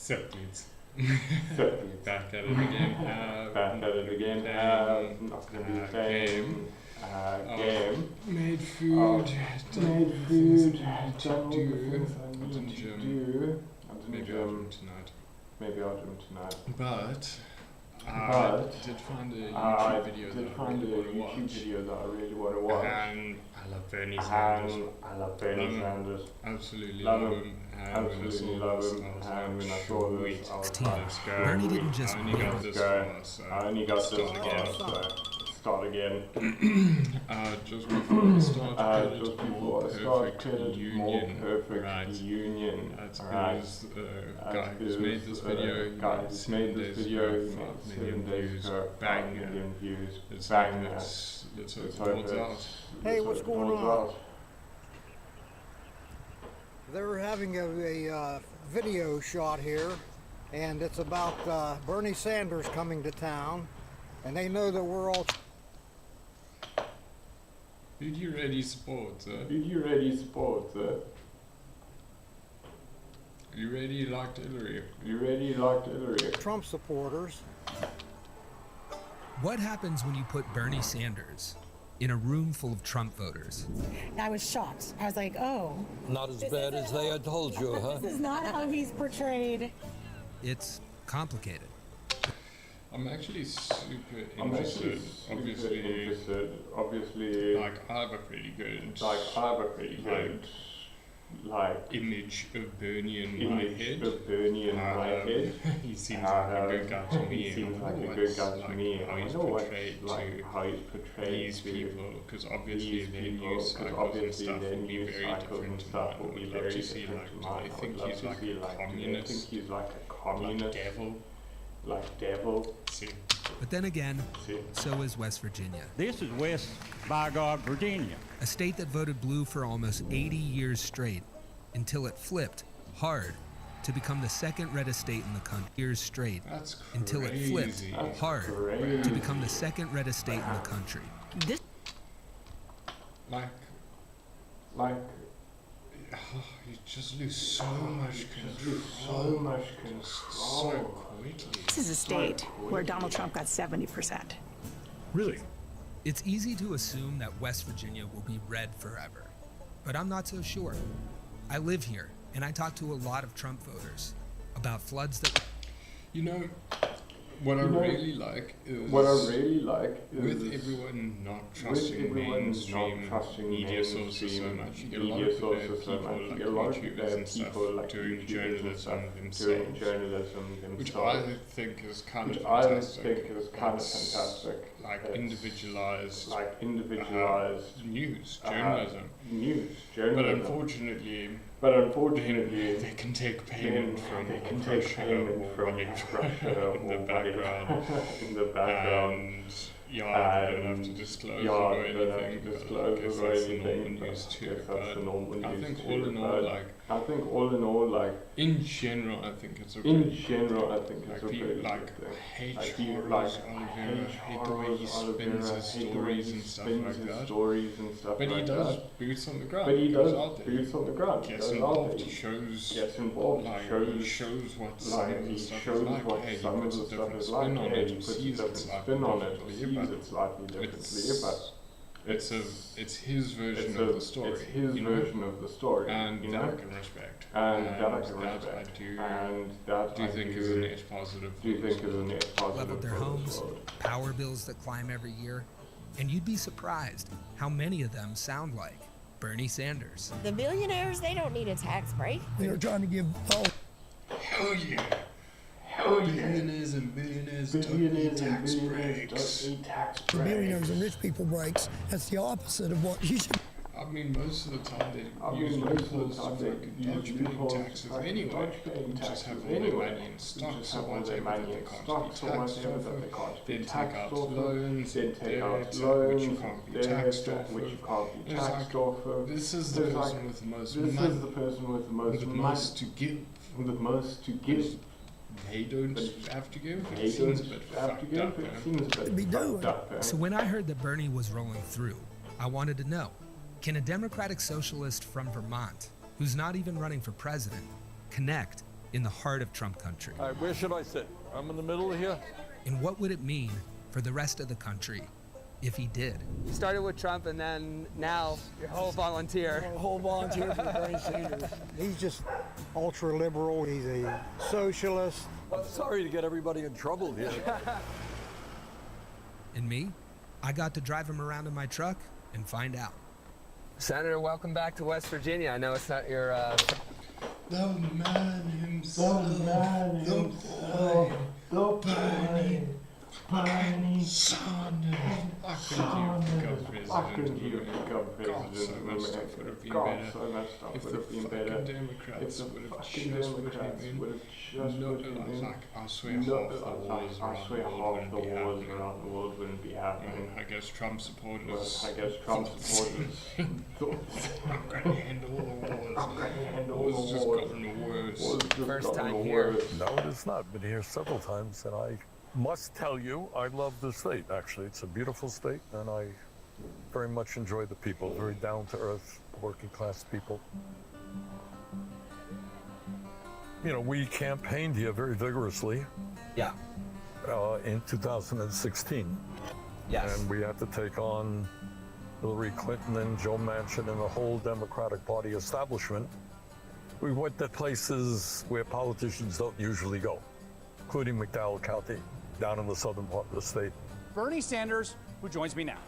So please. Back at it again. Not going to be playing game. Made food. Done all the things I need to do. Maybe I'll do them tonight. Maybe I'll do them tonight. But I did find a YouTube video that I really want to watch. And I love Bernie Sanders. Absolutely love him. And Absolutely love him. And when I saw this, I was like, let's go. Bernie didn't just I only got this far, so I only got this start again. far, so start again. Just before I start, credit more perfect union. That's because the guy who's made this video, he made 7 days ago, 5 million views. It's bang. Let's hope it holds out. Hey, what's going on? They're having a video shot here, and it's about Bernie Sanders coming to town, and they know that we're all... Who do you really support, sir? You really liked Hillary? Trump supporters. What happens when you put Bernie Sanders in a room full of Trump voters? I was shocked. I was like, oh. Not as bad as they had told you, huh? This is not how he's portrayed. It's complicated. I'm actually super interested. Obviously, I have a pretty good image of Bernie in my head. He seems like a good guy to me. How he's portrayed to these people, because obviously their news cycles and stuff will be very different to mine. I would love to see, I think he's like a communist, like devil. See. But then again, so is West Virginia. This is West, by God, Virginia. A state that voted blue for almost 80 years straight, until it flipped hard to become the second reddest state in the country. Years straight. That's crazy. Until it flipped hard to become the second reddest state in the country. This you just lose so much control. So quickly. This is a state where Donald Trump got 70%. Really? It's easy to assume that West Virginia will be red forever, but I'm not so sure. I live here, and I talk to a lot of Trump voters about floods that... You know, what I really like is with everyone not trusting mainstream media sources so much, you get a lot of people like YouTubers and stuff doing journalism themselves, which I think is kind of fantastic. Like individualized news journalism. But unfortunately, they can take payment from Russia or in the background. And I don't have to disclose or anything, but I guess that's the normal news too. But I think all in all, in general, I think it's a pretty people like hate Charles Oliveira, hate the way he spins his stories and stuff like that. But he does boots on the ground. He goes out there. Gets involved. He shows what some of the stuff is like. Hey, he puts a different spin on it. He sees it slightly differently, but it's his version of the story. It's his version of the story, and that I can respect. And that I do think is a net positive. Leveled their homes, power bills that climb every year, and you'd be surprised how many of them sound like Bernie Sanders. The billionaires, they don't need a tax break. They're trying to give all... Hell yeah. Billionaires and billionaires don't need tax breaks. Billionaires and rich people breaks. That's the opposite of what you should... I mean, most of the time they use loopholes to fucking dodge paying taxes anyway. Just have all their money in stocks or whatever that they can't be taxed off of. Then take out loans and debt, which you can't be taxed off of. This is the person with the most money, with the most to give. They don't have to give. It seems a bit fucked up. So when I heard that Bernie was rolling through, I wanted to know, can a democratic socialist from Vermont, who's not even running for president, connect in the heart of Trump country. All right, where should I sit? I'm in the middle here. And what would it mean for the rest of the country if he did? You started with Trump, and then now you're a whole volunteer. A whole volunteer for Bernie Sanders. He's just ultra liberal. He's a socialist. I'm sorry to get everybody in trouble here. And me? I got to drive him around in my truck and find out. Senator, welcome back to West Virginia. I know it's not your The man himself. The Bernie Sanders. I couldn't even become president. So much stuff would have been better. If the fucking Democrats would have just put him in. I swear half the wars around the world wouldn't be happening. I guess Trump supporters. I'm gonna end all the wars. It's just gotten worse. first time here. No, it is not. Been here several times, and I must tell you, I love the state, actually. It's a beautiful state, and I very much enjoy the people. Very down-to-earth, working-class people. You know, we campaigned here very vigorously. Yeah. In 2016. Yes. And we had to take on Hillary Clinton and Joe Manchin and the whole Democratic Party establishment. We went to places where politicians don't usually go, including McDowell County, down in the southern part of the state. Bernie Sanders, who joins me now.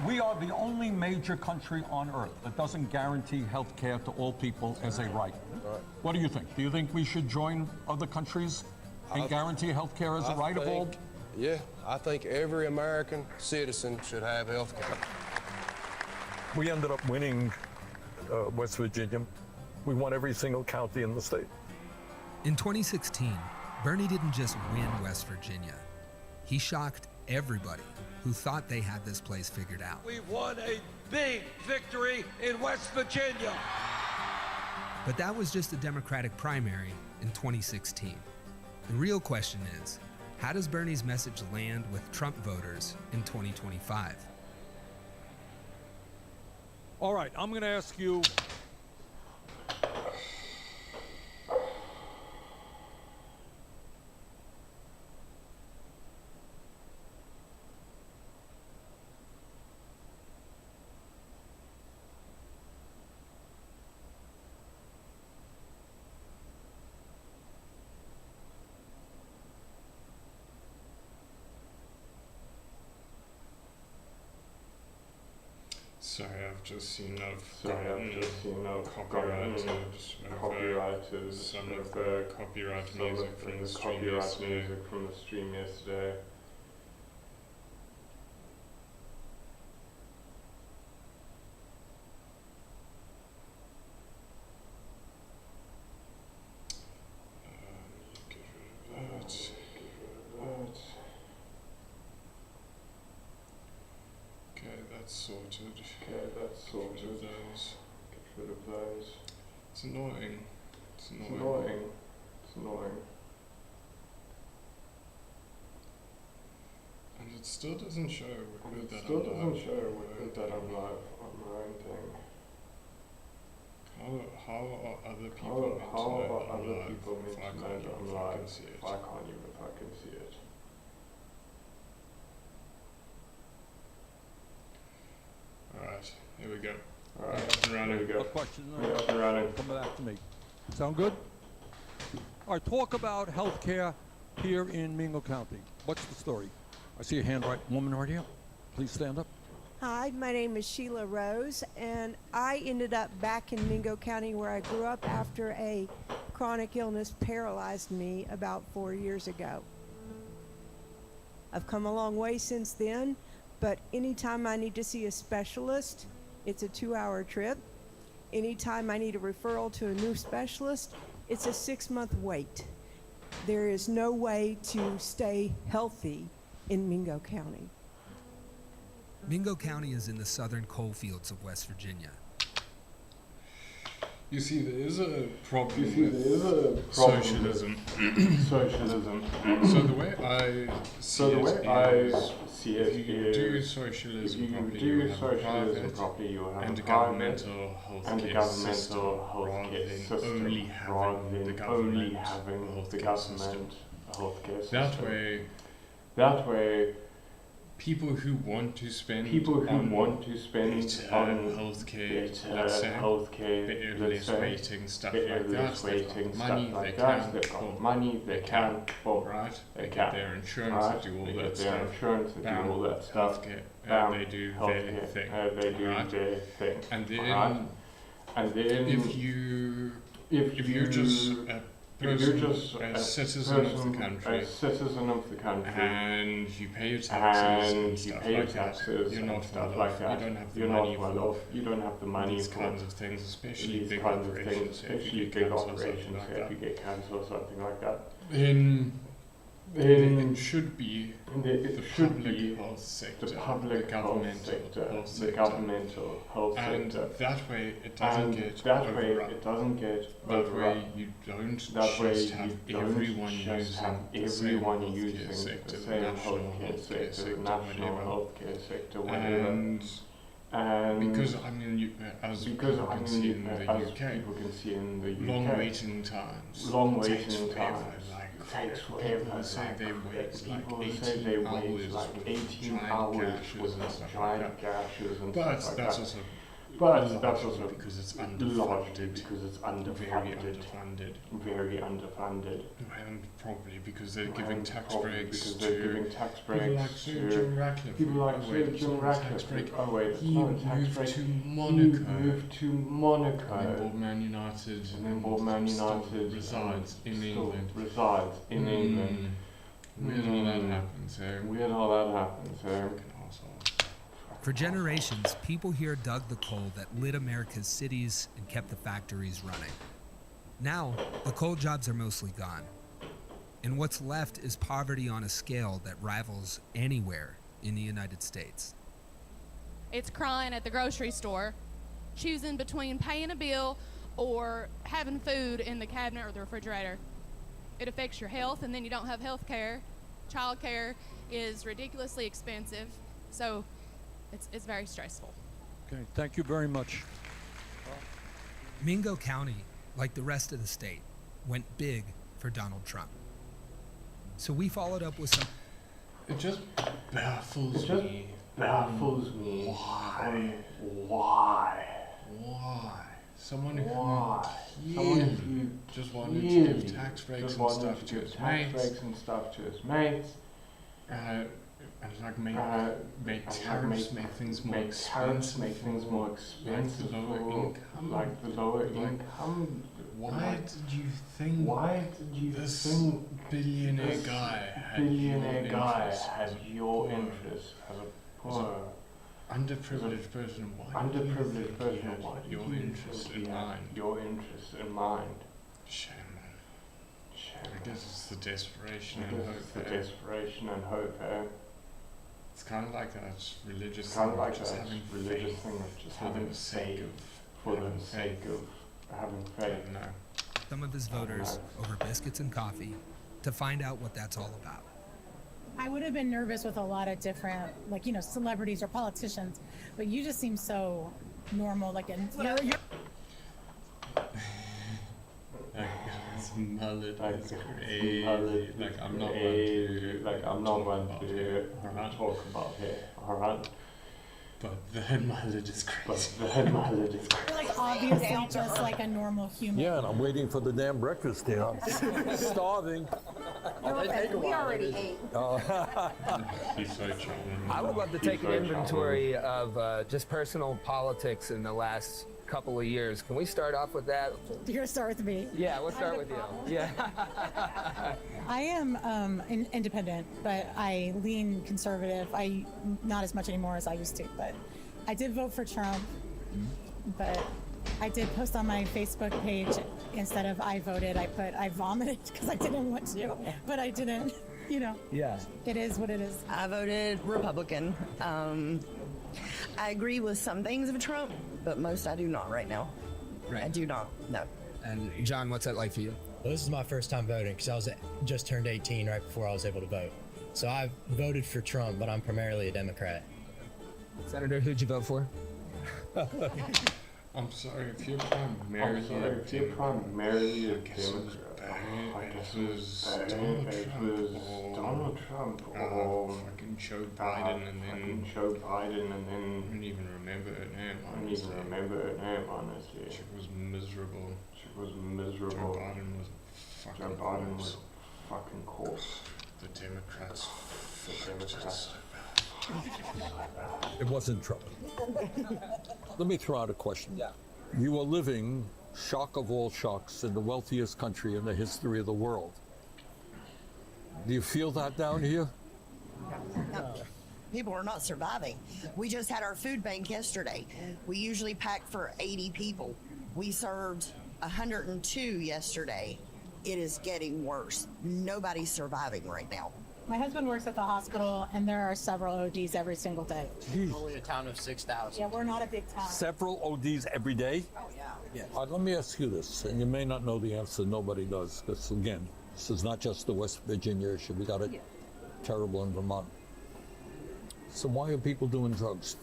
We are the only major country on earth that doesn't guarantee health care to all people as a right. What do you think? Do you think we should join other countries and guarantee health care as a right of all? Yeah, I think every American citizen should have health care. We ended up winning West Virginia. We won every single county in the state. In 2016, Bernie didn't just win West Virginia. He shocked everybody who thought they had this place figured out. We won a big victory in West Virginia. But that was just a Democratic primary in 2016. The real question is, how does Bernie's message land with Trump voters in 2025? All right, I'm going to ask you. Sorry, I've just seen copyright some of the copyright music from the stream yesterday. Get rid of that. Okay, that's sorted. Get rid of those. It's annoying. And it still doesn't show that I'm live on my own thing. How are other people meant to know I'm live if I can't even fucking see it? Alright, here we go. Alright, up and running. A question. Up and running. Come back to me. Sound good? All right, talk about health care here in Mingo County. What's the story? I see a hand woman right here. Please stand up. Hi, my name is Sheila Rose, and I ended up back in Mingo County where I grew up after a chronic illness paralyzed me about 4 years ago. I've come a long way since then, but anytime I need to see a specialist, it's a 2-hour trip. Anytime I need a referral to a new specialist, it's a 6-month wait. There is no way to stay healthy in Mingo County. Mingo County is in the southern coal fields of West Virginia. You see, there is a problem with socialism. Socialism. So the way I see it is, if you do socialism properly, you have a private and a governmental healthcare system, rather than only having the government healthcare system. That way, people who want to spend on healthcare, let's say, better less waiting, stuff like that, they've got money, they can, right? They get their insurance to do all that stuff, healthcare, they do their thing, right? And then, if you're just a citizen of the country, and you pay your taxes and stuff like that, you're not well off. You don't have the money for these kinds of things, especially big operations. If you get cancer or something like that, then it should be the public health sector, the governmental health sector, and that way it doesn't get overrun. That way you don't just have everyone using the same healthcare sector, the national healthcare sector, whatever. And because as people can see in the UK, long waiting times takes forever. People say they wait like 18 hours with giant gashes and stuff like that. But that's also because it's underfunded, very underfunded, and probably because they're giving tax breaks to people like Sir Jim Ratcliffe. Oh wait, he moved to Monaco. And then bought Man United, resides in England. Weird how that happened. For generations, people here dug the coal that lit America's cities and kept the factories running. Now, the coal jobs are mostly gone. And what's left is poverty on a scale that rivals anywhere in the United States. It's crying at the grocery store, choosing between paying a bill or having food in the cabinet or the refrigerator. It affects your health, and then you don't have health care. Child care is ridiculously expensive. So it's very stressful. Okay, thank you very much. Mingo County, like the rest of the state, went big for Donald Trump. So we followed up with some... It just baffles me. Why? Someone who just wanted to give tax breaks and stuff to his mates. And make tariffs make things more expensive, like the lower income. Why did you think billionaire guy had your interest as a poor underprivileged person? Why your interest in mind? Shame, man. I guess it's the desperation and hope. It's kind of like that religious thing of just having faith for the sake of having faith. No. Some of his voters over biscuits and coffee to find out what that's all about. I would have been nervous with a lot of different, celebrities or politicians, but you just seem so normal, His mullet is crazy. I'm not one to talk about it. Alright. But the mullet is crazy. You're obviously just like a normal human. Yeah, and I'm waiting for the damn breakfast here. I'm starving. We already ate. He's so charming. I would love to take an inventory of just personal politics in the last couple of years. Can we start off with that? You're gonna start with me? Yeah, we'll start with you. Yeah. I am independent, but I lean conservative. Not as much anymore as I used to, but I did vote for Trump. But I did post on my Facebook page, instead of I voted, I put I vomited because I didn't want to, but I didn't, Yeah. It is what it is. I voted Republican. I agree with some things of Trump, but most I do not right now. Right. I do not, no. And John, what's that like for you? Well, this is my first time voting because I was just turned 18 right before I was able to vote. So I voted for Trump, but I'm primarily a Democrat. Senator, who'd you vote for? I'm sorry, if you're primarily a Democrat, I guess it was Donald Trump or fucking Joe Biden, and then I don't even remember her name, honestly. She was miserable. Joe Biden was a fucking corpse. The Democrats fucked it so bad. It wasn't Trump. Let me throw out a question. Yeah. You are living, shock of all shocks, in the wealthiest country in the history of the world. Do you feel that down here? No. People are not surviving. We just had our food bank yesterday. We usually pack for 80 people. We served 102 yesterday. It is getting worse. Nobody's surviving right now. My husband works at the hospital, and there are several ODs every single day. Only a town of 6,000. Yeah, we're not a big town. Several ODs every day? Oh, yeah. Let me ask you this, and you may not know the answer, nobody does, because again, this is not just the West Virginia issue. We got it terrible in Vermont. So why are people doing drugs?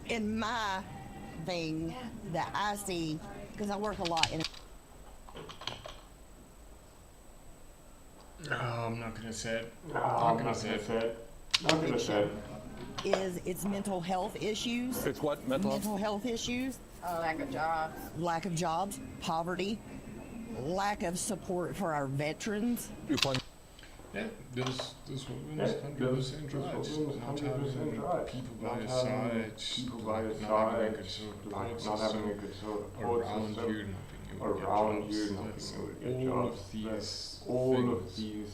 In my thing that I see, because I work a lot in I'm not gonna say it. is it's mental health issues. It's what? Mental health issues. Lack of jobs. Lack of jobs, poverty, lack of support for our veterans. Yeah, this woman's 100% right. Not having people by your side, not having a good support system around you, not being able to get jobs. All of these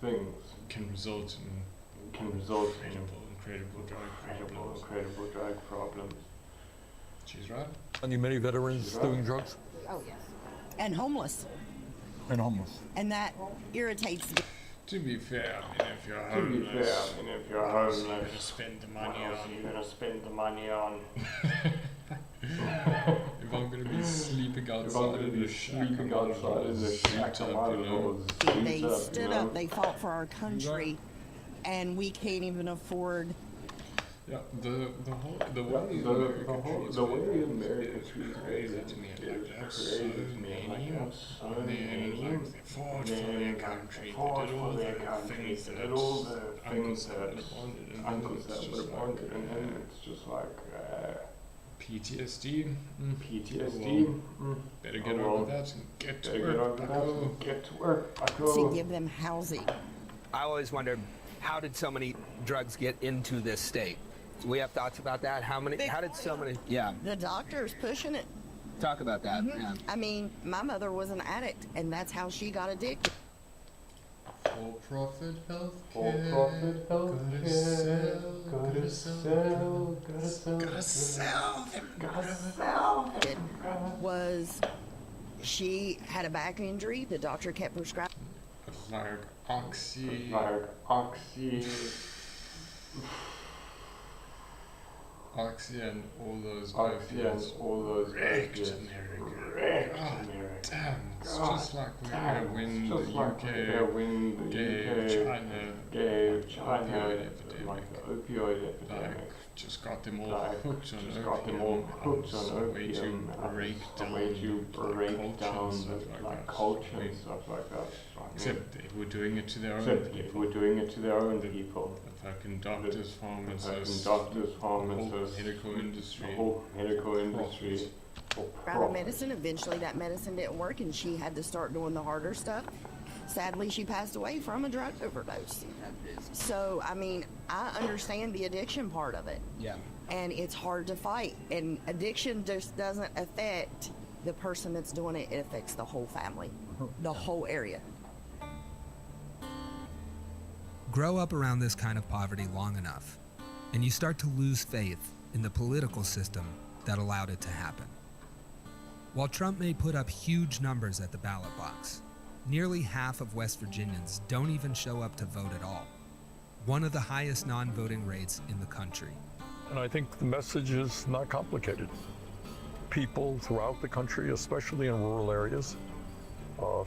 things can result in incredible drug problems. She's right. Many veterans doing drugs? Oh, yes. And homeless. And homeless. And that irritates me. To be fair, I mean, if you're homeless, you're gonna spend the money on. If I'm gonna be sleeping outside in the shack, They stood up, they fought for our country, and we can't even afford. Yeah, the way America treats me, like that's so many, like they fought for their country, they did all the things that uncles had wanted, and then it's just like PTSD. Better get over that and get to work. To give them housing. I always wondered, how did so many drugs get into this state? We have thoughts about that. How did so many? Yeah. The doctor's pushing it. Talk about that. Mm-hmm. Yeah. I mean, my mother was an addict, and that's how she got addicted. For-profit healthcare. Gotta sell. It was, she had a back injury. The doctor kept prescribing. Like oxy. Oxy and all those opiates wrecked America. Damn, it's just like when the UK gave China the opioid epidemic. Like, just got them all hooked on opium. Way to break down like culture and stuff like that. Except they were doing it to their own people. The fucking doctors, pharmacists, the whole medical industry. Private medicine. Eventually, that medicine didn't work, and she had to start doing the harder stuff. Sadly, she passed away from a drug overdose. So, I mean, I understand the addiction part of it. Yeah. And it's hard to fight. And addiction just doesn't affect the person that's doing it. It affects the whole family, the whole area. Grow up around this kind of poverty long enough, and you start to lose faith in the political system that allowed it to happen. While Trump may put up huge numbers at the ballot box, nearly half of West Virginians don't even show up to vote at all, one of the highest non-voting rates in the country. And I think the message is not complicated. People throughout the country, especially in rural areas,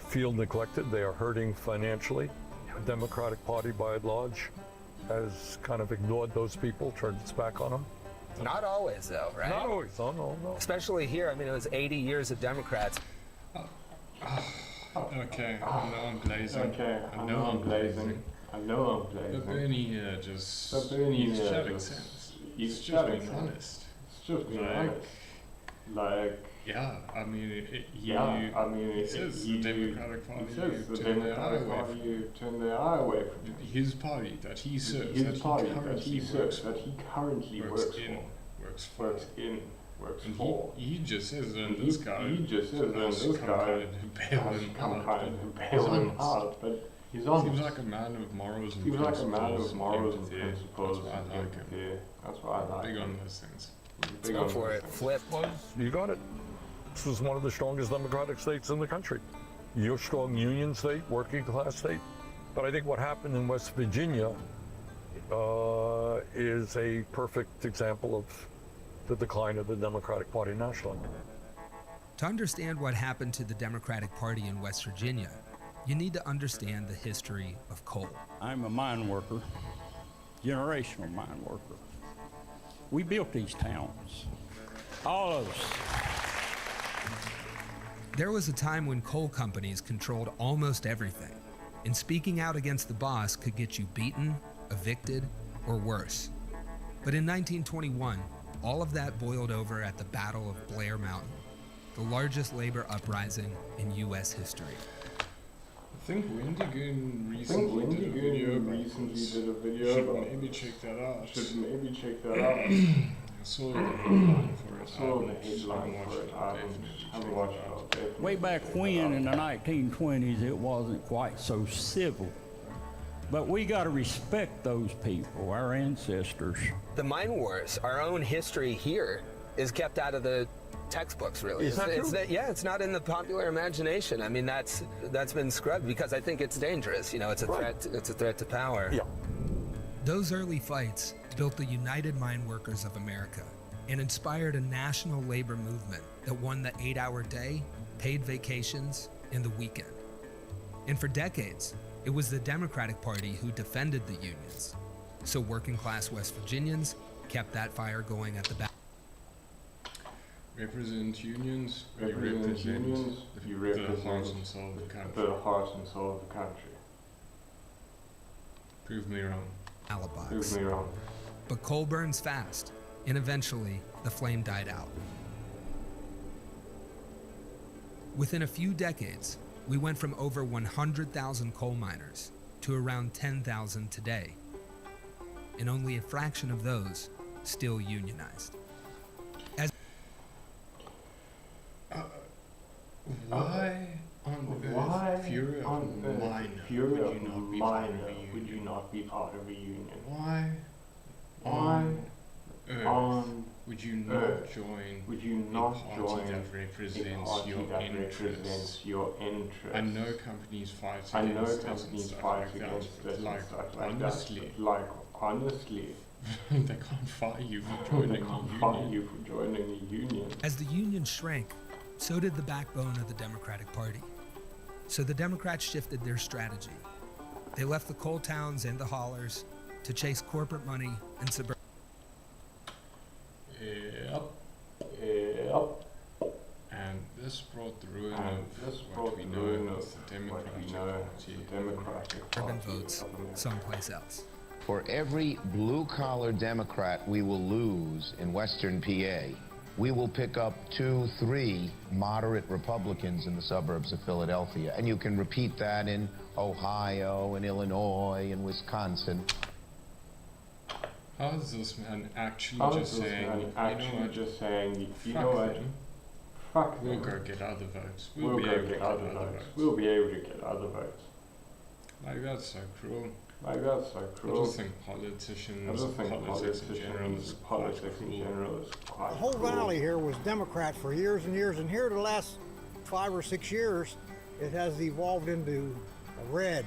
feel neglected. They are hurting financially. The Democratic Party, by and large, has kind of ignored those people, turned its back on them. Not always, though, right? Not always. Oh, no. Especially here. I mean, it was 80 years of Democrats. Okay, I know I'm blazing. I know I'm blazing. But Bernie here just... he's chatting sense. He's just being honest. It's just being honest. Like... Yeah, I mean, it says the Democratic Party turned their eye away from his party that he serves, that he currently works for. He just says that this guy has come kind of bail him out, but he's honest. Seems like a man of morals and principles. That's why I like him. That's why I like him. Big on those things. Go for it. Flip. You got it. This is one of the strongest democratic states in the country. You're a strong union state, working class state. But I think what happened in West Virginia is a perfect example of the decline of the Democratic Party nationally. To understand what happened to the Democratic Party in West Virginia, you need to understand the history of coal. I'm a mine worker, generational mine worker. We built these towns, all of us. There was a time when coal companies controlled almost everything, and speaking out against the boss could get you beaten, evicted, or worse. But in 1921, all of that boiled over at the Battle of Blair Mountain, the largest labor uprising in U.S. history. I think Wendigoon recently did a video. Should maybe check that out. I saw the headline for it. I haven't watched it. Way back when, in the 1920s, it wasn't quite so civil. But we got to respect those people, our ancestors. The mine wars, our own history here, is kept out of the textbooks, really. Is that true? It's not in the popular imagination. I mean, that's been scrubbed because I think it's dangerous. You know, it's a threat. It's a threat to power. Yeah. Those early fights built the United Mine Workers of America and inspired a national labor movement that won the 8-hour day, paid vacations, and the weekend. And for decades, it was the Democratic Party who defended the unions. So working class West Virginians kept that fire going at the back. Represent unions. You represent the heart and soul of the country. Prove me wrong. Alibi. But coal burns fast, and eventually the flame died out. Within a few decades, we went from over 100,000 coal miners to around 10,000 today, and only a fraction of those still unionized. Why on earth, if you're a miner, would you not be part of a union? Why on earth would you not join a party that represents your interests? I know companies fight against it, like honestly, they can't fire you for joining a union. As the union shrank, so did the backbone of the Democratic Party. So the Democrats shifted their strategy. They left the coal towns and the haulers to chase corporate money and suburban. Yep. And this brought the ruin of what we know as the Democratic Party. Urban votes someplace else. For every blue-collar Democrat we will lose in Western PA, we will pick up 2-3 moderate Republicans in the suburbs of Philadelphia. And you can repeat that in Ohio and Illinois and Wisconsin. How is this man actually just saying, you know what, fuck them. We'll go get other votes. We'll be able to get other votes. Like, that's so cruel. I just think politics in general is quite cruel. The whole valley here was Democrat for years and years, and here the last 5 or 6 years, it has evolved into red.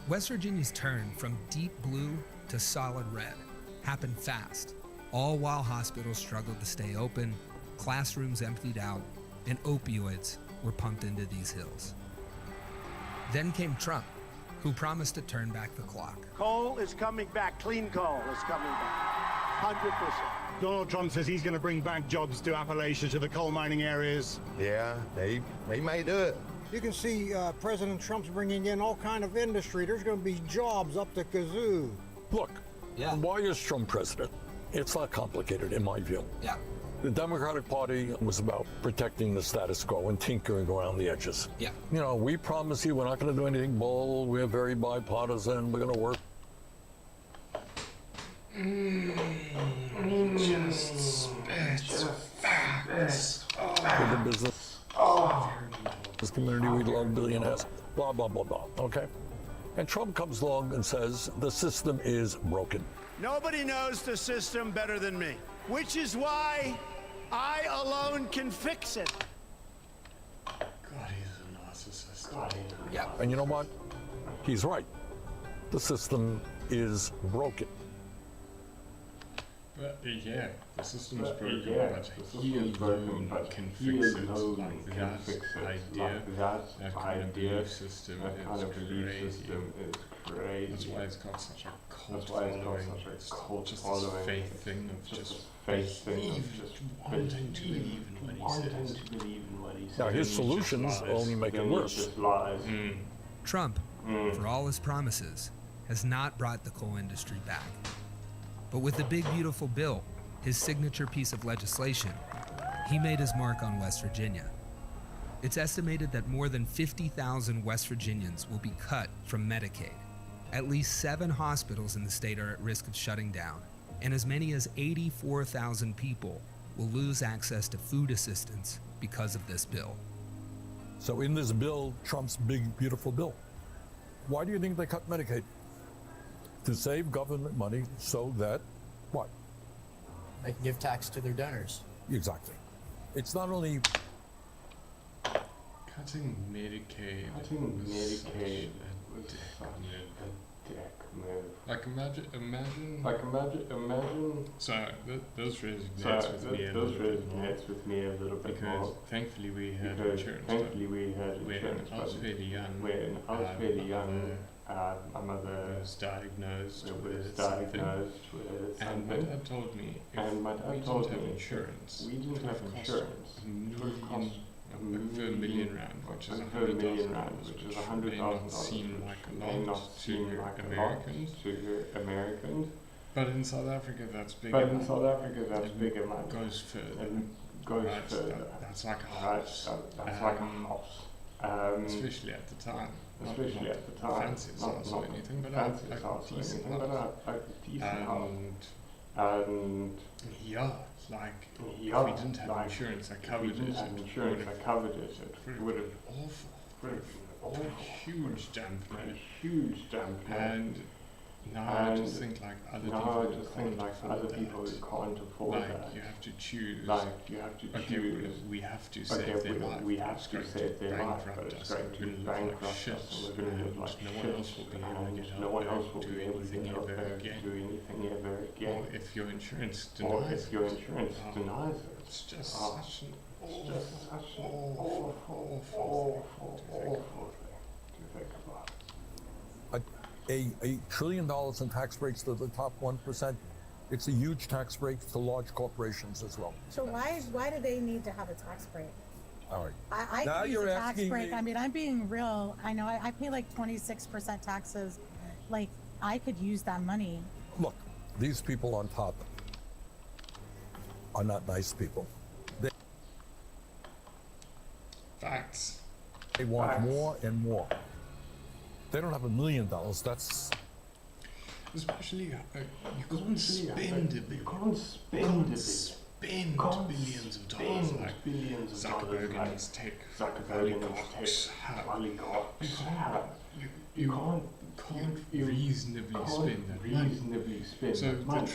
West Virginia's turn from deep blue to solid red happened fast, all while hospitals struggled to stay open, classrooms emptied out, and opioids were pumped into these hills. Then came Trump, who promised to turn back the clock. Coal is coming back. Clean coal is coming back. 100%. Donald Trump says he's going to bring back jobs to Appalachia, to the coal mining areas. Yeah, they may do it. You can see President Trump's bringing in all kind of industry. There's going to be jobs up the kazoo. Look, why is Trump president? It's not complicated, in my view. Yeah. The Democratic Party was about protecting the status quo and tinkering around the edges. Yeah. You know, we promise you we're not going to do anything bold. We're very bipartisan. We're going to work. Just spit facts. With the business. This community, we love billionaires. Blah, blah, blah, blah. Okay? And Trump comes along and says the system is broken. Nobody knows the system better than me, which is why I alone can fix it. God, he's a narcissist. Yeah. And you know what? He's right. The system is broken. But yeah, the system's broken, but he alone can fix it. Like that kind of belief system is crazy. That's why it's got such a cult following. It's just this faith thing of just wanting to believe in what he says. Now his solutions only make it worse. Trump, for all his promises, has not brought the coal industry back. But with the big beautiful bill, his signature piece of legislation, he made his mark on West Virginia. It's estimated that more than 50,000 West Virginians will be cut from Medicaid. At least 7 hospitals in the state are at risk of shutting down, and as many as 84,000 people will lose access to food assistance because of this bill. So in this bill, Trump's big beautiful bill, why do you think they cut Medicaid? To save government money so that, what? They can give tax to their donors. Exactly. It's not only cutting Medicaid was such a dick move. Like imagine. So those resonates with me a little bit more. Because thankfully we had insurance. When I was fairly young, my mother was diagnosed with something, and my dad told me if we didn't have insurance, over $1 million rand, which is $100,000, which may not seem like a lot to Americans, but in South Africa that's big. It goes further. That's like a house. Especially at the time. Fancy house or anything, but a decent house. And yeah, like if we didn't have insurance that covered it, it would have awful, huge dampener. And now I just think like other people who can't afford that. You have to choose. Okay, we have to save their life. We have to save their life, but it's going to bankrupt us, and we're going to live like shit, and no one else will be able to get out there to do anything ever again. Or if your insurance denies it, it's just such an awful thing to think about. $1 trillion in tax breaks to the top 1%. It's a huge tax break to large corporations as well. So why do they need to have a tax break? All right. I now could use you're a tax asking break. me. I mean, I'm being real. I know I pay like 26% taxes. Like, I could use that money. Look, these people on top are not nice people. Facts. They want more and more. They don't have $1 million. That's especially you can't spend a billion. You can't spend billions of dollars like Zuckerberg and his tech oligarchs have. You can't reasonably spend that money.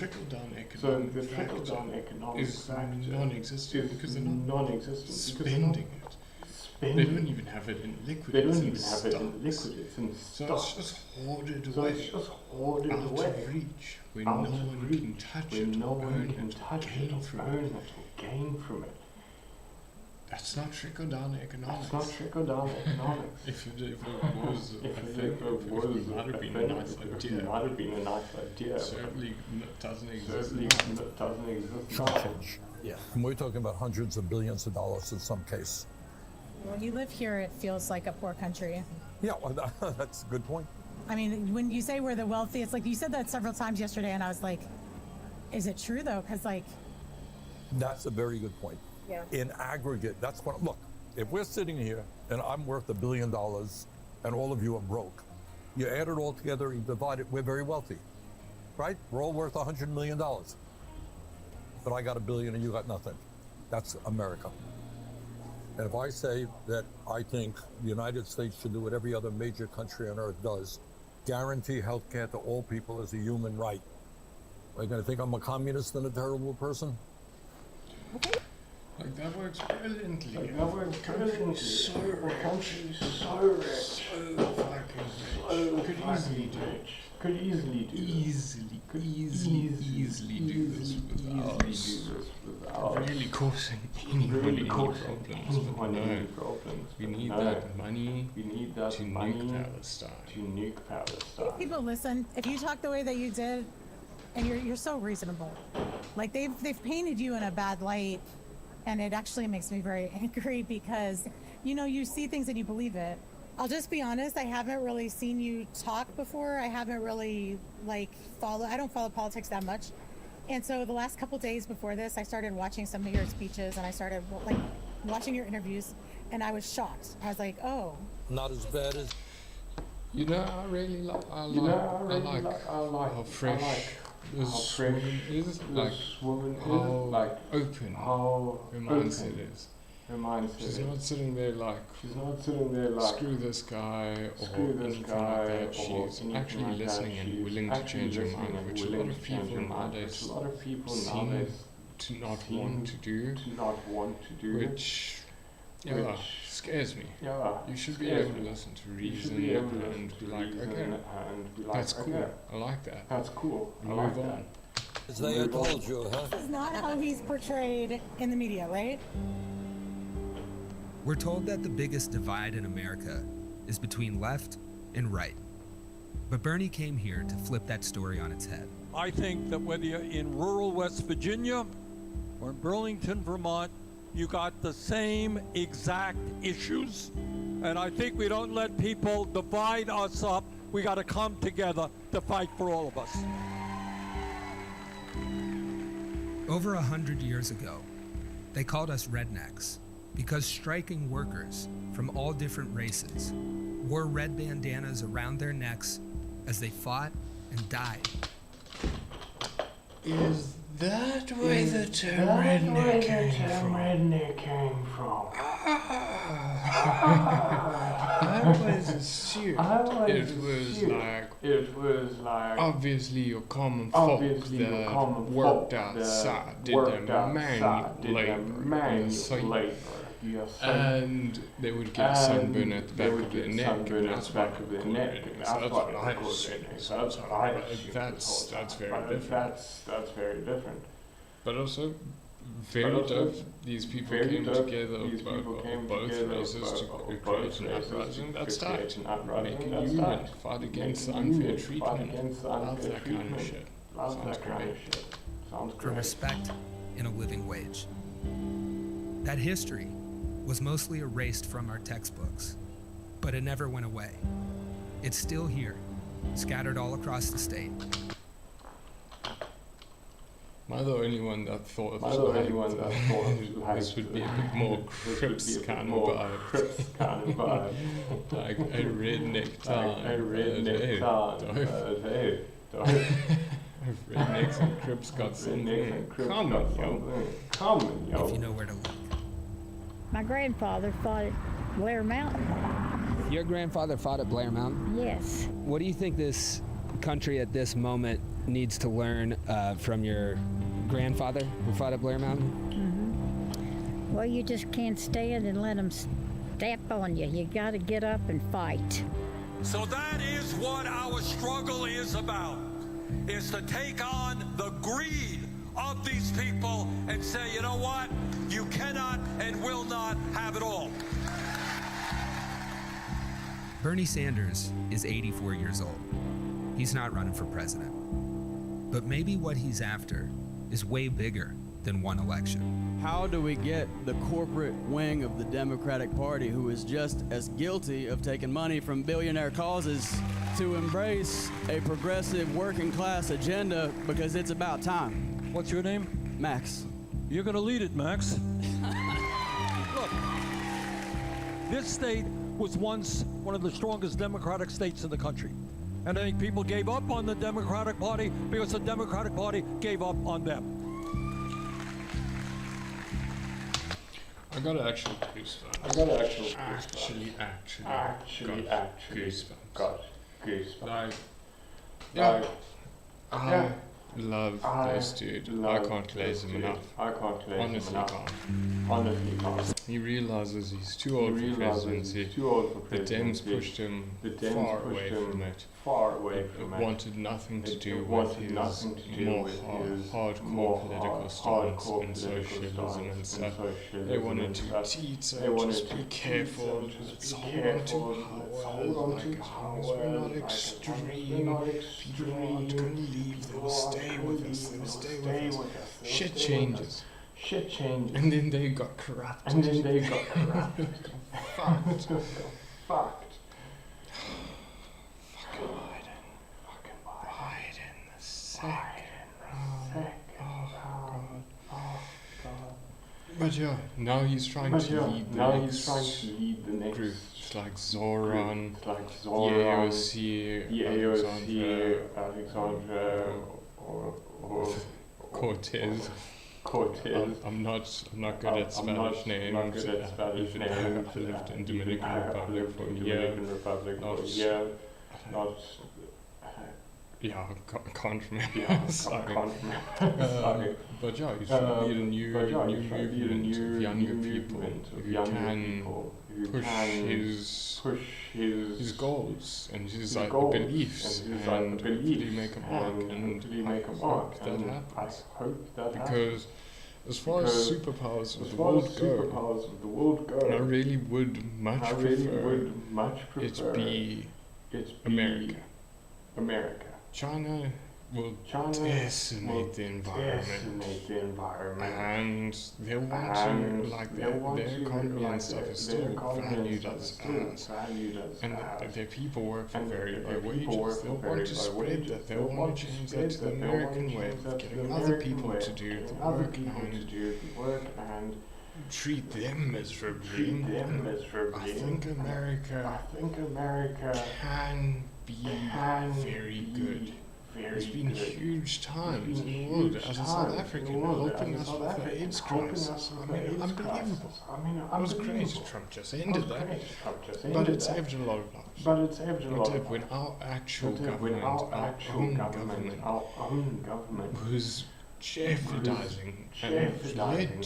So the trickle-down economic effect is non-existent because they're not spending it. They don't even have it in liquid. It's in stocks. So it's just hoarded away, out of reach, where no one can touch it, earn it, or gain from it. That's not trickle-down economics. If it was, I think it might have been a nice idea. Certainly doesn't exist now. Yeah. And we're talking about hundreds of billions of dollars in some case. When you live here, it feels like a poor country. Yeah, well, that's a good point. I mean, when you say we're the wealthiest, like you said that several times yesterday, and I was like, is it true though? Because like... That's a very good point. Yeah. In aggregate, that's what, look, if we're sitting here and I'm worth $1 billion and all of you are broke, you add it all together, you divide it, we're very wealthy, right? We're all worth $100 million. But I got $1 billion and you got nothing. That's America. And if I say that I think the United States should do what every other major country on earth does, guarantee health care to all people as a human right, are you going to think I'm a communist and a terrible person? Like that works brilliantly. So fucking could easily do this without really causing any problems. But no, we need that money to nuke Palestine. People listen. If you talk the way that you did, and you're so reasonable, like they've painted you in a bad light. And it actually makes me very angry because, you know, you see things and you believe it. I'll just be honest, I haven't really seen you talk before. I haven't really, I don't follow politics that much. And so the last couple days before this, I started watching some of your speeches and I started, watching your interviews. And I was shocked. I was like, oh. Not as bad as... You know, I really like how fresh this woman is, how open her mindset is. She's not sitting there like screw this guy or anything like that. She's actually listening and willing to change her mind, which a lot of people nowadays seem to not want to do, which scares me. You should be able to listen to reason and be like, okay, that's cool. I like that. Move on. As they had told you, huh? This is not how he's portrayed in the media, right? We're told that the biggest divide in America is between left and right. But Bernie came here to flip that story on its head. I think that whether you're in rural West Virginia or in Burlington, Vermont, you got the same exact issues. And I think we don't let people divide us up. We got to come together to fight for all of us. Over 100 years ago, they called us rednecks because striking workers from all different races wore red bandanas around their necks as they fought and died. Is that where the term redneck came from? I was assumed it was like obviously your common folk that worked outside, did their manual labor in the soil. And they would get a sunburn at the back of their neck, and that's what I assumed. That's very different. That's very different. But also, very dope. These people came together of both races to create an uprising. That's tight. Make a union, fight against unfair treatment. Love that kind of shit. Sounds great. For respect and a living wage. That history was mostly erased from our textbooks, but it never went away. It's still here, scattered all across the state. Am I the only one that thought this would be a bit more Crips kind of vibe? Like a redneck town. Rednecks and Crips got something common, yo. If you know where to look. My grandfather fought at Blair Mountain. Your grandfather fought at Blair Mountain? Yes. What do you think this country at this moment needs to learn from your grandfather who fought at Blair Mountain? Well, you just can't stand and let them step on you. You got to get up and fight. So that is what our struggle is about, is to take on the greed of these people and say, you know what? You cannot and will not have it all. Bernie Sanders is 84 years old. He's not running for president. But maybe what he's after is way bigger than one election. How do we get the corporate wing of the Democratic Party, who is just as guilty of taking money from billionaire causes, to embrace a progressive working class agenda, because it's about time? What's your name? Max. You're gonna lead it, Max. Look, this state was once one of the strongest Democratic states in the country. And I think people gave up on the Democratic Party because the Democratic Party gave up on them. I got actual goosebumps. Actually got goosebumps. Like, I love this dude. I can't praise him enough. Honestly can't. He realizes he's too old for presidency. The Dems pushed him far away from it. Wanted nothing to do with his more hardcore political stance and socialism and stuff. They wanted to teach, just be careful, let's hold on to power, like as we're not extreme, people aren't going to leave, they will stay with us, they will stay with us. Shit changes. And then they got corrupted. Fucked. Biden the second. Oh God. But yeah, now he's trying to lead the next group. It's like Zoran, the AOC, Alexandra, or Cortez. I'm not good at Spanish names. I lived in Dominican Republic for a year. I can't remember. Sorry. But yeah, he's trying to lead a new movement of younger people who can push his goals and his beliefs and really make a mark. And I hope that happens. Because as far as superpowers of the world go, I really would much prefer it be America. China will decimate the environment, and they'll want to, like, their economy and stuff is still valued as ass, and their people work for very low wages. They'll want to spread that, they'll want to change that to the American way of getting other people to do the work and treat them miserably. I think America can be very good. There's been huge times in the world as a South African helping us with the AIDS crisis. I mean, unbelievable. It was great. Trump just ended that. But it saved a lot of lives. When our actual government, our own government was jeopardizing and led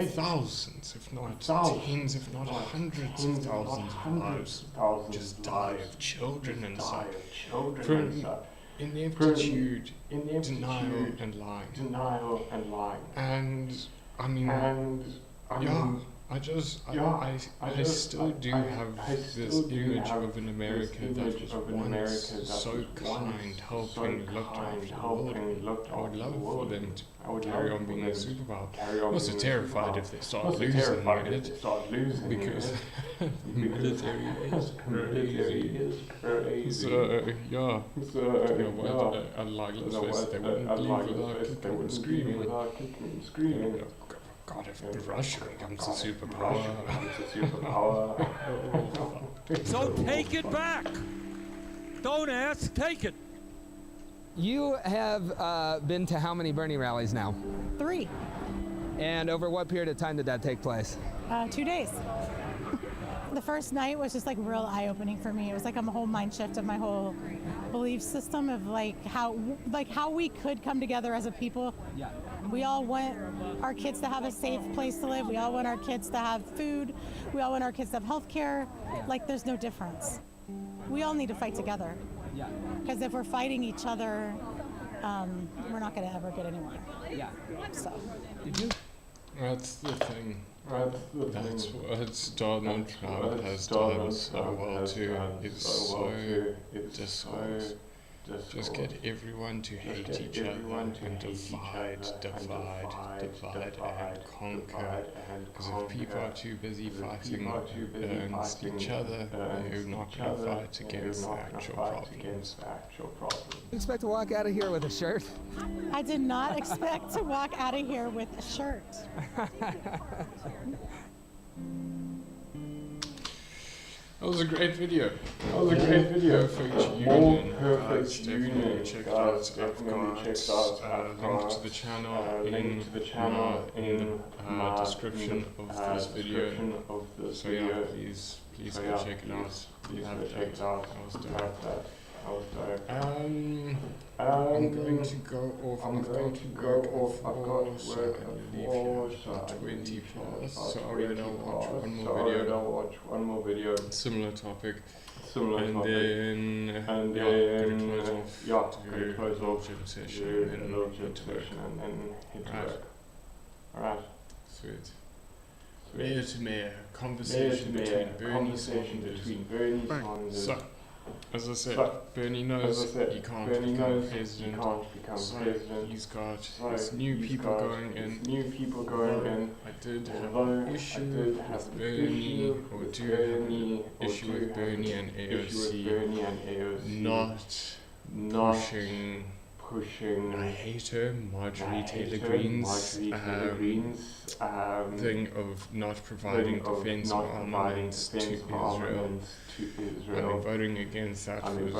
thousands, if not tens, if not hundreds of thousands of lives just die of children and stuff. From ineptitude, denial and lying. And I mean, I still do have this image of an America that was once so kind, helping, looked after the world. I would love for them to carry on being a superpower. I'm also terrified if they start losing it, because the military is crazy. So, yeah. Like, let's face it, they wouldn't leave without kicking and screaming. God, if Russia becomes a superpower. So take it back. Don't ask, take it. You have been to how many Bernie rallies now? 3. And over what period of time did that take place? 2 days. The first night was just like real eye-opening for me. It was like a whole mind shift of my whole belief system of how we could come together as a people We all want our kids to have a safe place to live. We all want our kids to have food. We all want our kids to have health care. Like, there's no difference. We all need to fight together. Yeah. Because if we're fighting each other, we're not going to ever get anywhere. Yeah. So. That's the thing. That's what Donald Trump has done so well too. It's so dishonest. Just get everyone to hate each other and divide and conquer. Because if people are too busy fighting against each other, they're not going to fight against the actual problems. You expect to walk out of here with a shirt? I did not expect to walk out of here with a shirt. That was a great video. Perfect union. Definitely check it out. I've got link to the channel in the description of this video. So yeah, please go check it out. That was dope. I'm going to go off. I've got to go off. So I can leave here at 20 plus. So I'm gonna watch one more video. Similar topic. And then gonna close off to a session and then hit work. Alright. Sweet. Mayor to mayor. Conversation between Bernie Sanders. So, as I said, Bernie knows he can't become president, so he's got his new people going in. I did have an issue with Bernie, or do have an issue with Bernie and AOC not pushing, I hate her, Marjorie Taylor Greene's thing of not providing defense armaments to Israel. I mean, voting against that was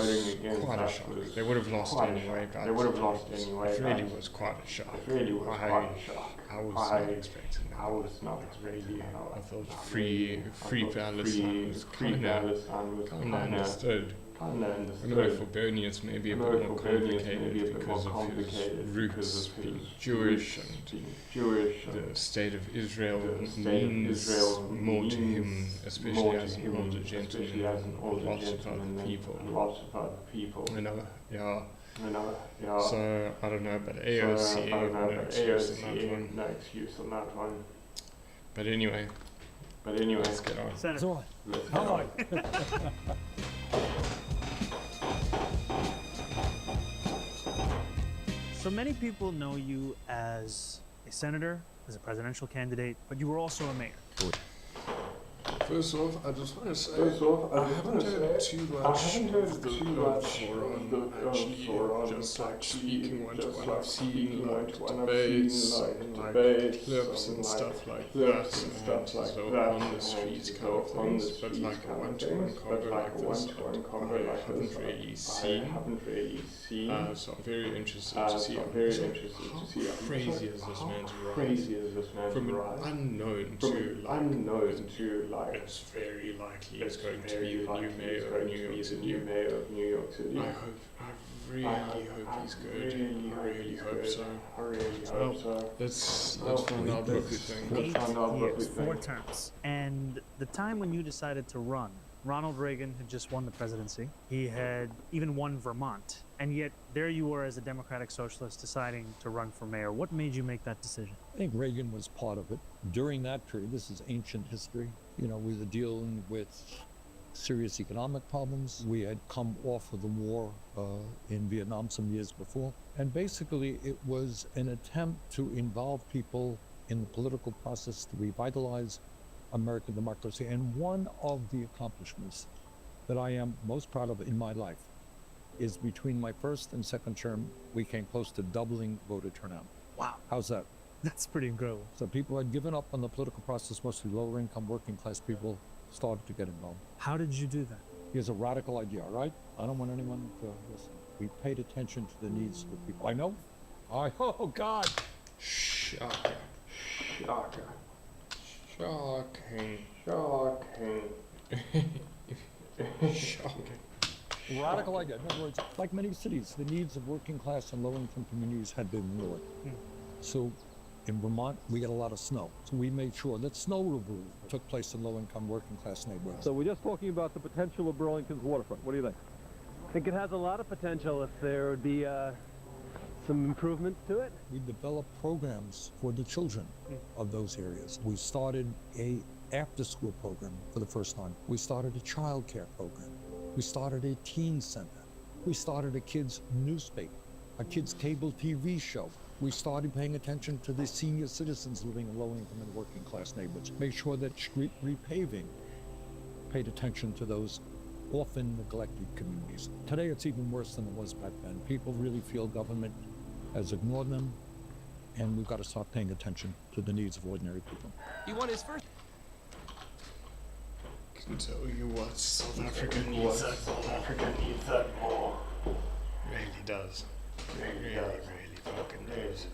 quite a shock. They would have lost anyway, but it really was quite a shock. I was not expecting that. I thought free Palestine was kind of understood. I know for Bernie it's maybe a bit more complicated because of his roots being Jewish and the state of Israel means more to him, especially as an older gentleman and lots of other people. So I don't know, but AOC, no excuse on that one. But anyway, let's get on. Senator. So many people know you as a senator, as a presidential candidate, but you were also a mayor. First off, I just want to say, I haven't heard too much of the forum, actually, just like speaking one-to-one. I've seen like debates and like clips and stuff like that, so on the streets kind of things, but like a one-to-one convo like this, I haven't really seen. So I'm very interested to see how crazy is this man's rise, from an unknown to like, it's very likely he's going to be the new mayor of New York City. I really hope he's good. I really hope so. Well, let's find out what we think. 8 years, 4 terms. And the time when you decided to run, Ronald Reagan had just won the presidency. He had even won Vermont. And yet there you were as a Democratic Socialist deciding to run for mayor. What made you make that decision? I think Reagan was part of it. During that period, this is ancient history, we were dealing with serious economic problems. We had come off of the war in Vietnam some years before. And basically, it was an attempt to involve people in the political process to revitalize American democracy. And one of the accomplishments that I am most proud of in my life is between my first and second term, we came close to doubling voter turnout. Wow. How's that? That's pretty incredible. So people had given up on the political process, mostly lower income working class people started to get involved. How did you do that? Here's a radical idea, all right? I don't want anyone to listen. We paid attention to the needs of the people. I know. Oh God. Shocking. Radical idea. In other words, like many cities, the needs of working class and low income communities had been ignored. So in Vermont, we get a lot of snow. So we made sure that snow removal took place in low-income, working-class neighborhoods. So we're just talking about the potential of Burlington's waterfront. What do you think? I think it has a lot of potential if there would be some improvements to it. We developed programs for the children of those areas. We started a after-school program for the first time. We started a child care program. We started a teen center. We started a kids' newspaper, a kids' cable TV show. We started paying attention to the senior citizens living in low-income and working-class neighborhoods. Make sure that street repaving paid attention to those often neglected communities. Today, it's even worse than it was back then. People really feel government has ignored them, and we've got to start paying attention to the needs of ordinary people. He won his first. I can tell you what South Africa needs that more. Really does. Really fucking does.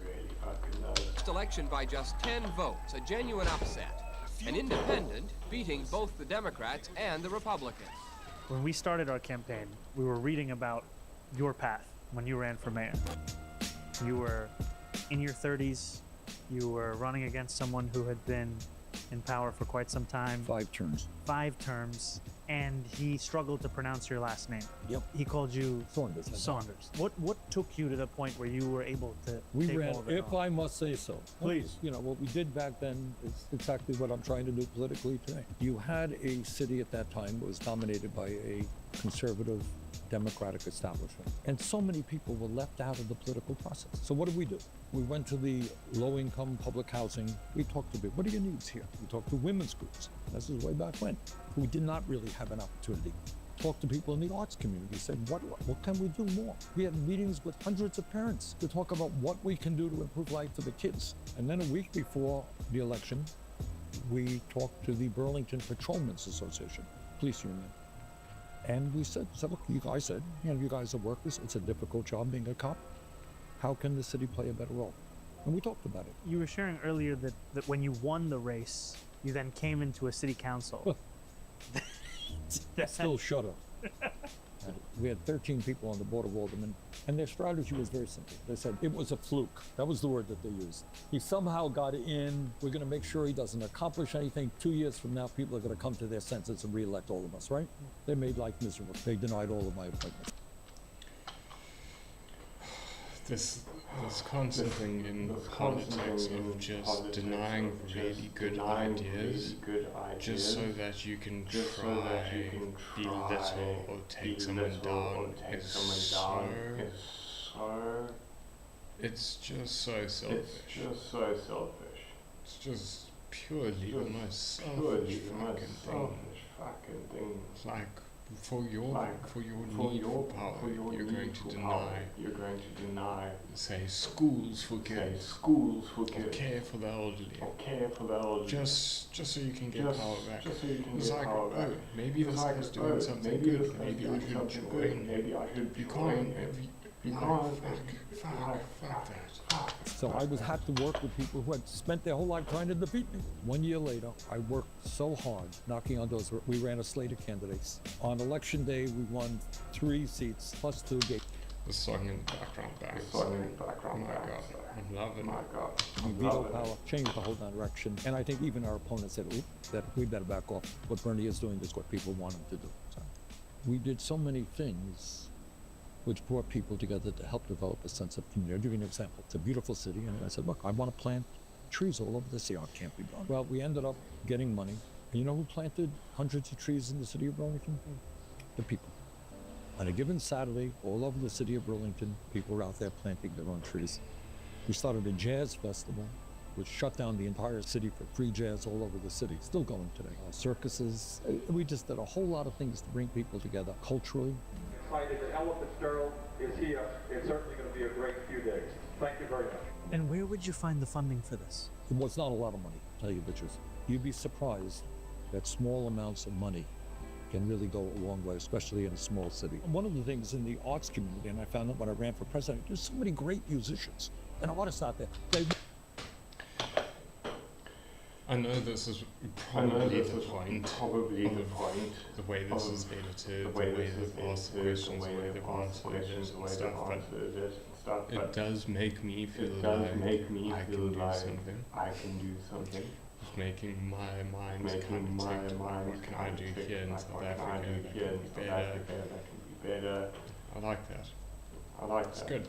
First election by just 10 votes, a genuine upset. An independent beating both the Democrats and the Republicans. When we started our campaign, we were reading about your path when you ran for mayor. You were in your 30s. You were running against someone who had been in power for quite some time. 5 terms. 5 terms. And he struggled to pronounce your last name. Yep. He called you Saunders. Saunders. What took you to the point where you were able to We take ran, all of it if on? I must say so. Please. You know, what we did back then is exactly what I'm trying to do politically today. You had a city at that time that was dominated by a conservative democratic establishment. And so many people were left out of the political process. So what did we do? We went to the low-income public housing. We talked to people, what are your needs here? We talked to women's groups. This is way back when. We did not really have an opportunity. Talked to people in the arts community, said, what can we do more? We had meetings with hundreds of parents to talk about what we can do to improve life for the kids. And then a week before the election, we talked to the Burlington Patrolmen's Association, police union. And we said, look, you guys are workers. It's a difficult job being a cop. How can the city play a better role? And we talked about it. You were sharing earlier that when you won the race, you then came into a city council. Still shut up. We had 13 people on the board of aldermen, and their strategy was very simple. They said it was a fluke. That was the word that they used. He somehow got in. We're going to make sure he doesn't accomplish anything. 2 years from now, people are going to come to their senses and re-elect all of us, right? They made life miserable. They denied all of my appointments. This constant thing in politics of just denying really good ideas just so that you can try belittle or take someone down is so... It's just so selfish. It's just purely the most selfish fucking thing. Like, for your need for power, you're going to deny, say, schools for kids, or care for the elderly, just so you can get power back. It's like, oh, maybe this guy's doing something good, maybe I should join. You can't, fuck that. So I had to work with people who had spent their whole life trying to defeat me. 1 year later, I worked so hard knocking on doors. We ran a slate of candidates. On election day, we won 3 seats plus 2 gates. The song in the background bangs. Oh my God, I'm loving it. We veto power, changed the whole direction. And I think even our opponents said, that we better back off. What Bernie is doing is what people want him to do. So we did so many things which brought people together to help develop a sense of community. I'll give you an example. It's a beautiful city, and I said, look, I want to plant trees all over the city. It can't be done. Well, we ended up getting money. And you know who planted hundreds of trees in the city of Burlington? The people. On a given Saturday, all over the city of Burlington, people were out there planting their own trees. We started a jazz festival, which shut down the entire city for free jazz all over the city. Still going today. Circuses. We just did a whole lot of things to bring people together culturally. Excited that Ella Fitzgerald is here. It's certainly going to be a great few days. Thank you very much. And where would you find the funding for this? It was not a lot of money, to tell you the truth. You'd be surprised that small amounts of money can really go a long way, especially in a small city. One of the things in the arts community, and I found out when I ran for president, there's so many great musicians and artists out there. I know this is probably the point of the way this is edited, the way they've asked the questions, the way they've answered it and stuff, but stuff, but it does make me feel it does like make me I feel can do like something. I can do something. It's making my mind Making kind of my tick. mind What can I kind do of tick, here in like, South what can I Africa do that here can in be South better? Africa that can be better? I like that. I like It's that. good.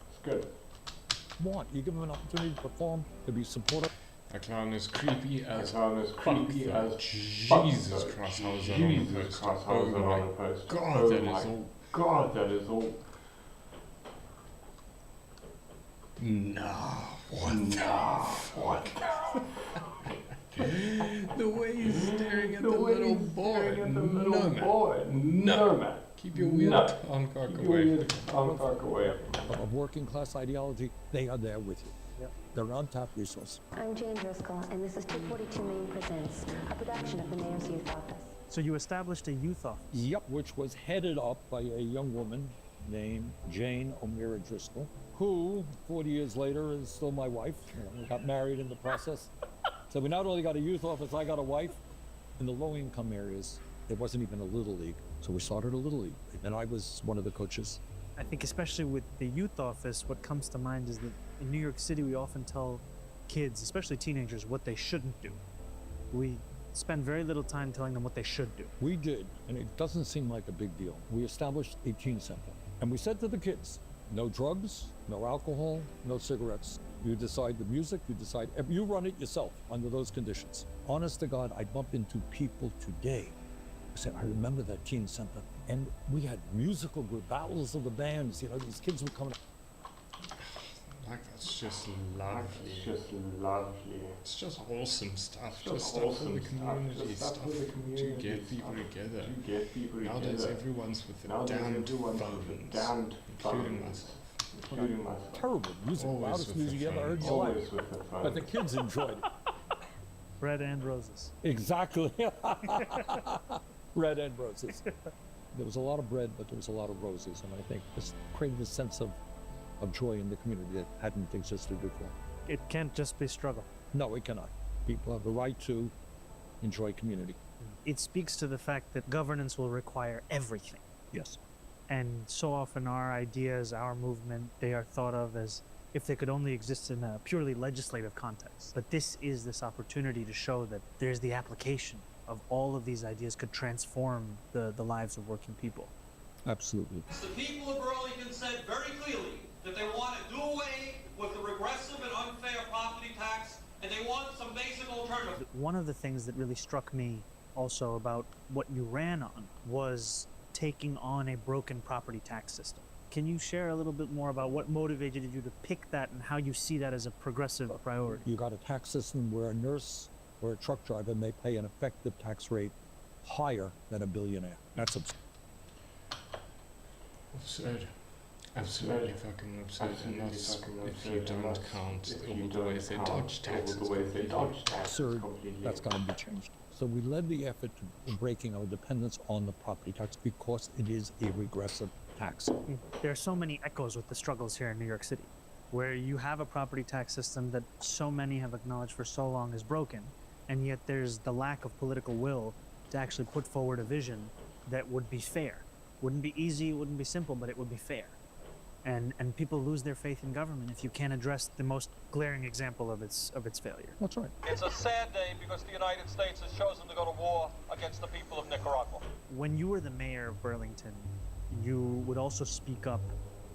It's good. Want you give them an opportunity to perform, to be supportive. A clown is creepy as clown is fuck, creepy though. as Jesus fuck, Christ, though. how was that on the Jesus poster? Christ, how Oh was that on my the poster? God, Oh that my is all. God, that is all. No, what what? The way he's staring at The the way little he's boy. staring at the little No, man. boy. No, man. Keep your weird No. tongue cock Keep your away. weird tongue cock away. Of working class ideology, they are there with you. They're an untapped resource. I'm Jane Driscoll, and this is 242 Main Presents, a production of the Mayor's Youth Office. So you established a youth office? Yep, which was headed up by a young woman named Jane O'Meara Driscoll, who 40 years later is still my wife. We got married in the process. So we not only got a youth office, I got a wife. In the low-income areas, there wasn't even a little league. So we started a little league, and I was one of the coaches. I think especially with the youth office, what comes to mind is that in New York City, we often tell kids, especially teenagers, what they shouldn't do. We spend very little time telling them what they should do. We did, and it doesn't seem like a big deal. We established a teen center, and we said to the kids, no drugs, no alcohol, no cigarettes. You decide the music, you run it yourself under those conditions. Honest to God, I bump into people today. I said, I remember that teen center, and we had musical group battles of the bands. You know, these kids would come. Like, that's just lovely. It's just lovely. It's just awesome stuff. Just Just stuff awesome for the community. just stuff for the To community, get people stuff together. to get people Nowadays, together. everyone's with the Nowadays, damned everyone's phones, with the damned including phones. myself. Including myself. Terrible music, Always loudest with music the you ever heard in your Always life. with the phone. But the kids enjoyed it. Bread and roses. Exactly. Red and roses. There was a lot of bread, but there was a lot of roses, and I think this created a sense of joy in the community that hadn't existed before. It can't just be struggle. No, it cannot. People have the right to enjoy community. It speaks to the fact that governance will require everything. Yes. And so often our ideas, our movement, they are thought of as if they could only exist in a purely legislative context. But this is this opportunity to show that there's the application of all of these ideas could transform the lives of working people. Absolutely. The people of Burlington said very clearly that they want to do away with the regressive and unfair property tax, and they want some basic alternative. One of the things that really struck me also about what you ran on was taking on a broken property tax system. Can you share a little bit more about what motivated you to pick that and how you see that as a progressive priority? You got a tax system where a nurse or a truck driver may pay an effective tax rate higher than a billionaire. That's absurd. Absurd. Absolutely fucking absurd. And that's if you don't count all the ways they dodge taxes. Absurd. That's got to be changed. So we led the effort to breaking our dependence on the property tax because it is a regressive tax. There are so many echoes with the struggles here in New York City, where you have a property tax system that so many have acknowledged for so long is broken, and yet there's the lack of political will to actually put forward a vision that would be fair. Wouldn't be easy, wouldn't be simple, but it would be fair. And people lose their faith in government if you can't address the most glaring example of its failure. That's right. It's a sad day because the United States has chosen to go to war against the people of Nicaragua. When you were the mayor of Burlington, you would also speak up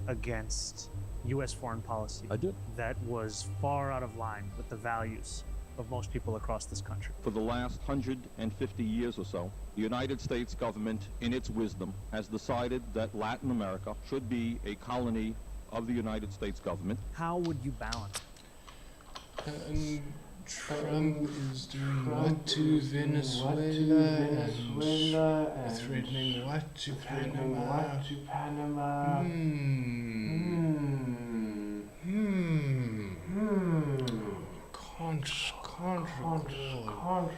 against U.S. foreign policy. I did. That was far out of line with the values of most people across this country. For the last 150 years or so, the United States government, in its wisdom, has decided that Latin America should be a colony of the United States government. How would you balance? Trump is doing what to Venezuela and threatening what to Panama. Can't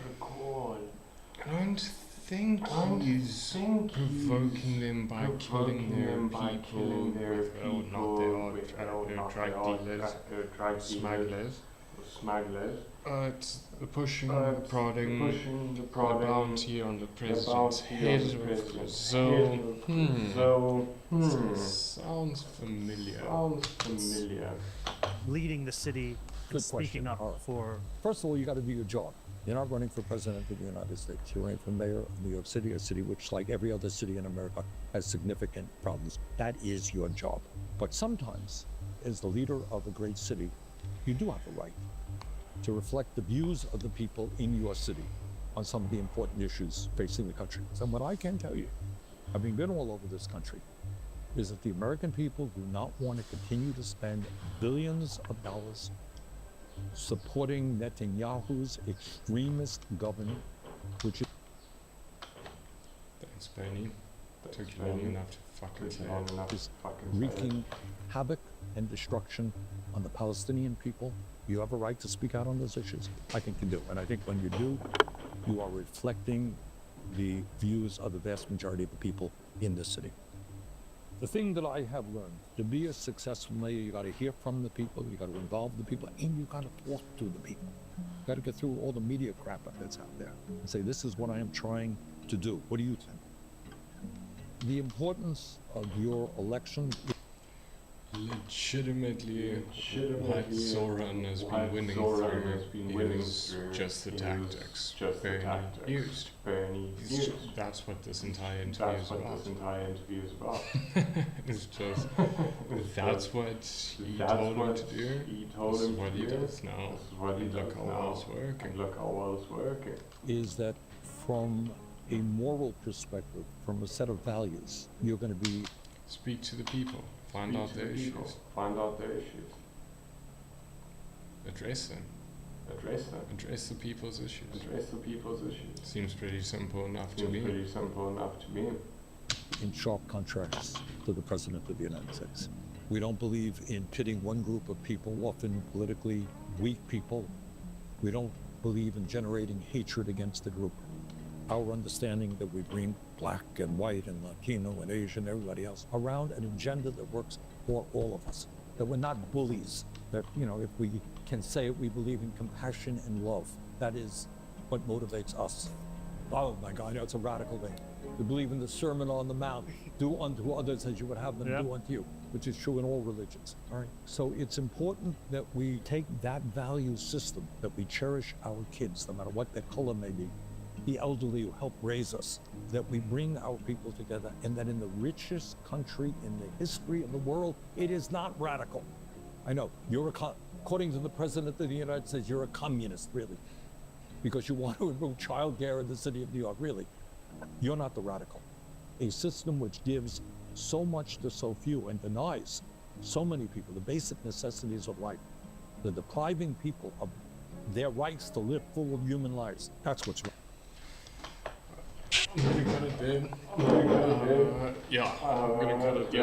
recall. I don't think he's provoking them by killing their people with, not their drug dealers, smugglers. pushing the bounty on the president's head sounds familiar. Leading the city, Good speaking question. up for. First of all, you got to do your job. You're not running for president of the United States. You're running for mayor of New York City, a city which, like every other city in America, has significant problems. That is your job. But sometimes, as the leader of a great city, you do have a right to reflect the views of the people in your city on some of the important issues facing the country. And what I can tell you, having been all over this country, is that the American people do not want to continue to spend billions of dollars supporting Netanyahu's extremist government, which is... Thanks, Bernie. Took you long enough to fucking say it. Is wreaking havoc and destruction on the Palestinian people. You have a right to speak out on those issues. I think you do. And I think when you do, you are reflecting the views of the vast majority of the people in this city. The thing that I have learned, to be a successful mayor, you got to hear from the people, you got to involve the people, and you got to talk to the people. You got to get through all the media crap that's out there and say, this is what I am trying to do. What do you think? The importance of your election. Legitimately, what Zoran has been winning through is just the tactics Bernie used. That's what this entire interview is about. It's just, that's what he told him to do, this is what he does now, and look how well it's working. Is that from a moral perspective, from a set of values, you're going to be... Speak to the people. Find out their issues. Address them. Address the people's issues. Seems pretty simple enough to me. In sharp contrast to the President of the United States. We don't believe in pitting one group of people, often politically weak people. We don't believe in generating hatred against a group. Our understanding that we bring black and white and Latino and Asian, everybody else, around an agenda that works for all of us. That we're not bullies. That, you know, if we can say it, we believe in compassion and love. That is what motivates us. Oh my God, that's a radical thing. We believe in the Sermon on the Mount. Do unto others as you would have them do unto you, which is true in all religions. All right. So it's important that we take that value system, that we cherish our kids, no matter what their color may be, the elderly who help raise us, that we bring our people together, and that in the richest country in the history of the world, it is not radical. I know, you're according to the President of the United States, you're a communist, really, because you want to remove child care in the city of New York, really. You're not the radical. A system which gives so much to so few and denies so many people the basic necessities of life, the depriving people of their rights to live full human lives. That's what's wrong. I'm gonna cut it there. I'm gonna cut it there.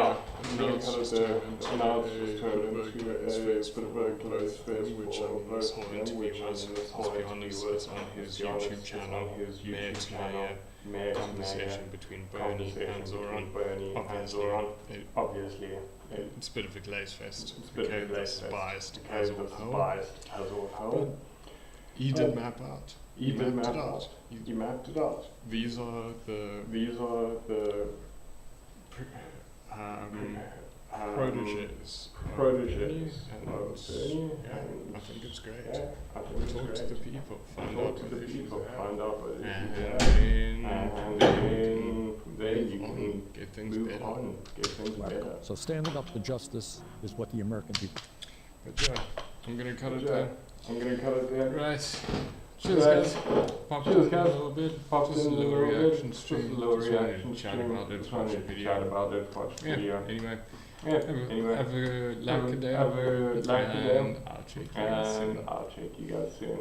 Now it's just turned into a bit of a close fest, which this whole interview was, let's be honest, it's on his YouTube channel, Mayor to Mayor, conversation between Bernie and Zoran. Obviously, it's a bit of a glaze fest. Okay, that's biased as all hell. But he did map out. He mapped it out. These are the proteges. I think it's great. Talk to the people, find out what the issues and then you can get things better. So standing up for justice is what the American people. But yeah, I'm gonna cut it there. Right. Cheers, guys. Popped in a little bit. Just a little reaction stream. Just wanted to chat about it, watch a video. Anyway. Have a like a day. And I'll check you guys soon.